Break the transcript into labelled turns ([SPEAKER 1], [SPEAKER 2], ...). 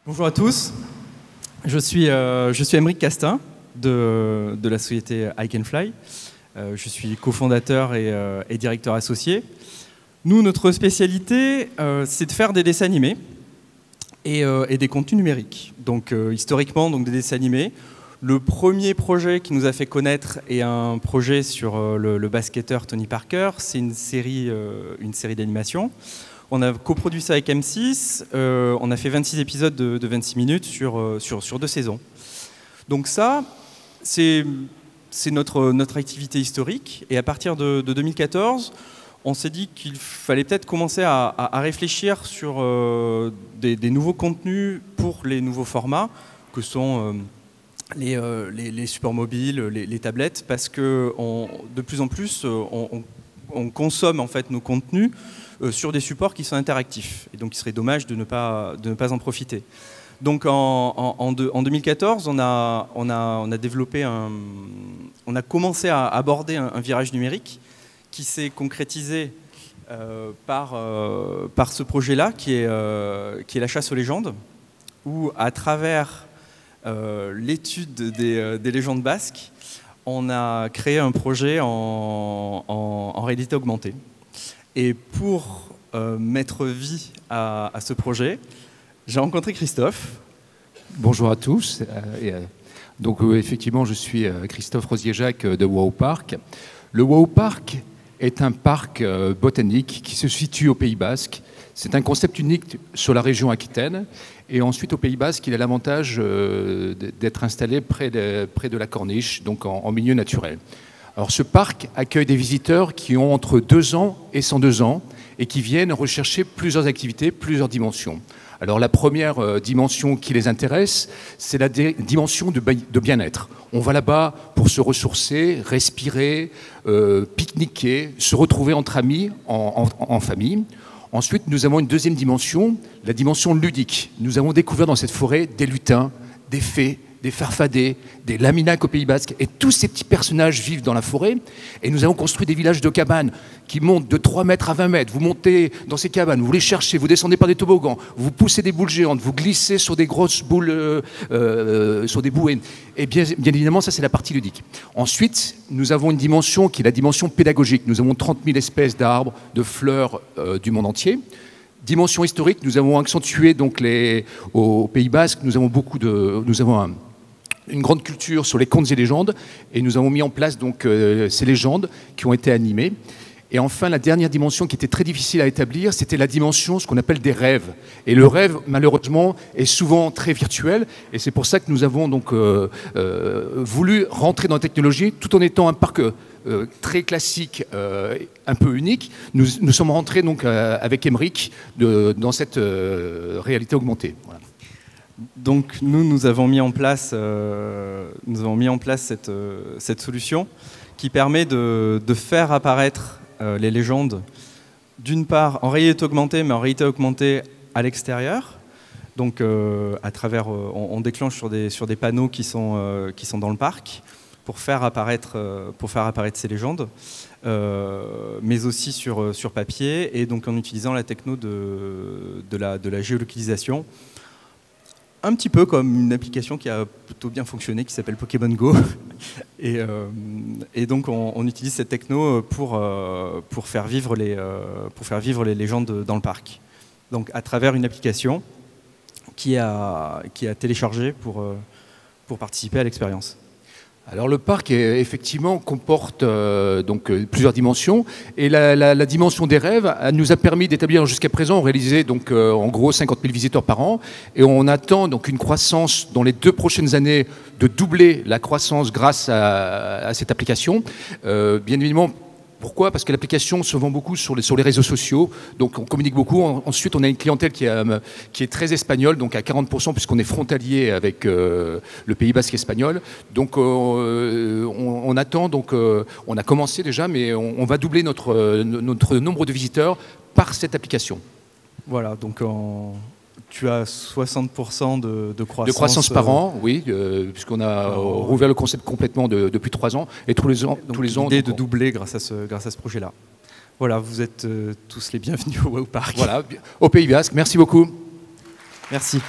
[SPEAKER 1] Bonjour à tous, je suis Aymeric Castin de la société I Can Fly. Je suis cofondateur et directeur associé. Nous, notre spécialité, c'est de faire des dessins animés et des contenus numériques. Donc, historiquement, des dessins animés. Le premier projet qui nous a fait connaître est un projet sur le basketteur Tony Parker. C'est une série d'animation. On a coproduit ça avec M6. On a fait 26 épisodes de 26 minutes sur 2 saisons. Donc ça, c'est notre activité historique. Et à partir de 2014, on s'est dit qu'il fallait peut-être commencer à réfléchir sur des nouveaux contenus pour les nouveaux formats, que sont les supports mobiles, les tablettes, parce que de plus en plus, on consomme en fait nos contenus sur des supports qui sont interactifs. Et donc il serait dommage de ne pas en profiter. Donc en 2014, on a commencé à aborder un virage numérique qui s'est concrétisé par ce projet-là, qui est la chasse aux légendes, où à travers l'étude des légendes basques, on a créé un projet en réalité augmentée. Et pour mettre vie à ce projet, j'ai rencontré Christophe.
[SPEAKER 2] Bonjour à tous. Effectivement, je suis Christophe Rosier-Jacques de Wow Park. Le Wow Park est un parc botanique qui se situe au Pays Basque. C'est un concept unique sur la région Aquitaine. Et ensuite, au Pays Basque, il a l'avantage d'être installé près de la Corniche, donc en milieu naturel. Alors, ce parc accueille des visiteurs qui ont entre 2 ans et 102 ans et qui viennent rechercher plusieurs activités, plusieurs dimensions. Alors, la première dimension qui les intéresse, c'est la dimension de bien-être. On va là-bas pour se ressourcer, respirer, pique-niquer, se retrouver entre amis, en famille. Ensuite, nous avons une deuxième dimension, la dimension ludique. Nous avons découvert dans cette forêt des lutins, des fées, des farfadets, des laminacs au Pays Basque. Et tous ces petits personnages vivent dans la forêt. Et nous avons construit des villages de cabanes qui montent de 3 mètres à 20 mètres. Vous montez dans ces cabanes, vous les cherchez, vous descendez par des toboggans, vous poussez des boules géantes, vous glissez sur des grosses boules, sur des bouées. Et bien évidemment, ça c'est la partie ludique. Ensuite, nous avons une dimension qui est la dimension pédagogique. Nous avons 30 000 espèces d'arbres, de fleurs du monde entier. Dimension historique, nous avons accentué au Pays Basque, nous avons une grande culture sur les contes et légendes, et nous avons mis en place ces légendes qui ont été animées. Et enfin, la dernière dimension qui était très difficile à établir, c'était la dimension, ce qu'on appelle des rêves. Et le rêve, malheureusement, est souvent très virtuel, et c'est pour ça que nous avons voulu rentrer dans la technologie, tout en étant un parc très classique, un peu unique. Nous sommes rentrés avec Aymeric dans cette réalité augmentée. Voilà.
[SPEAKER 1] Donc nous avons mis en place cette solution qui permet de faire apparaître les légendes, d'une part en réalité augmentée, mais en réalité augmentée à l'extérieur. Donc à travers, on déclenche sur des panneaux qui sont dans le parc pour faire apparaître ces légendes, mais aussi sur papier, et donc en utilisant la techno de la géolocalisation. Un petit peu comme une application qui a plutôt bien fonctionné, qui s'appelle Pokémon Go. Et donc on utilise cette techno pour faire vivre les légendes dans le parc. Donc à travers une application qui a téléchargé pour participer à l'expérience.
[SPEAKER 2] Alors le parc effectivement comporte plusieurs dimensions, et la dimension des rêves nous a permis d'établir jusqu'à présent, on réalisait en gros 50 000 visiteurs par an, et on attend une croissance dans les 2 prochaines années de doubler la croissance grâce à cette application. Bien évidemment. Pourquoi ? Parce que l'application se vend beaucoup sur les réseaux sociaux, donc on communique beaucoup. Ensuite, on a une clientèle qui est très espagnole, donc à 40%, puisqu'on est frontalier avec le Pays Basque espagnol. Donc on attend, on a commencé déjà, mais on va doubler notre nombre de visiteurs par cette application.
[SPEAKER 1] Voilà, donc tu as 60% de croissance.
[SPEAKER 2] De croissance par an, oui, puisqu'on a rouvert le concept complètement depuis 3 ans. Et tous les ans.
[SPEAKER 1] L'idée de doubler grâce à ce projet-là. Voilà, vous êtes tous les bienvenus au Wow Park.
[SPEAKER 2] Voilà, au Pays Basque. Merci beaucoup.
[SPEAKER 1] Merci.